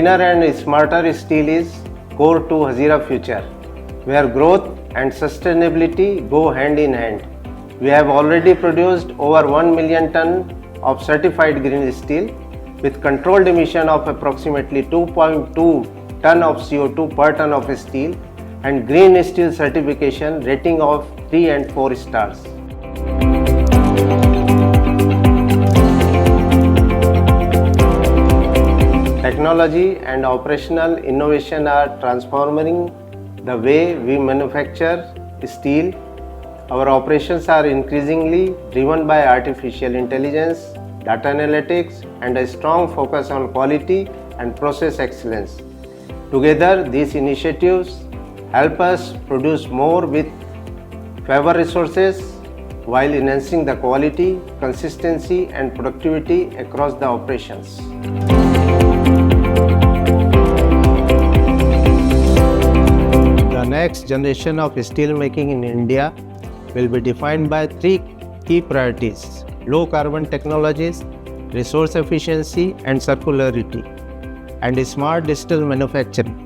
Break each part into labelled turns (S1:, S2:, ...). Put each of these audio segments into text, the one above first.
S1: Cleaner and smarter steel is core to Hazira future, where growth and sustainability go hand in hand. We have already produced over 1 million ton of certified green steel with controlled emission of approximately 2.2 ton of CO2 per ton of steel and green steel certification rating of 3 and 4 stars. Technology and operational innovation are transforming the way we manufacture steel. Our operations are increasingly driven by artificial intelligence, data analytics, and a strong focus on quality and process excellence. Together, these initiatives help us produce more with fewer resources while enhancing the quality, consistency, and productivity across the operations. The next generation of steel making in India will be defined by three key priorities: low carbon technologies, resource efficiency and circularity, and smart digital manufacturing.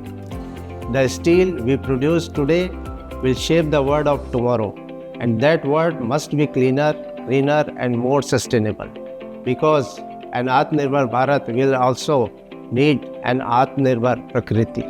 S1: The steel we produce today will shape the world of tomorrow, and that world must be cleaner, greener and more sustainable, because an Atmanirbhar Bharat will also need an Atmanirbhar Prakriti.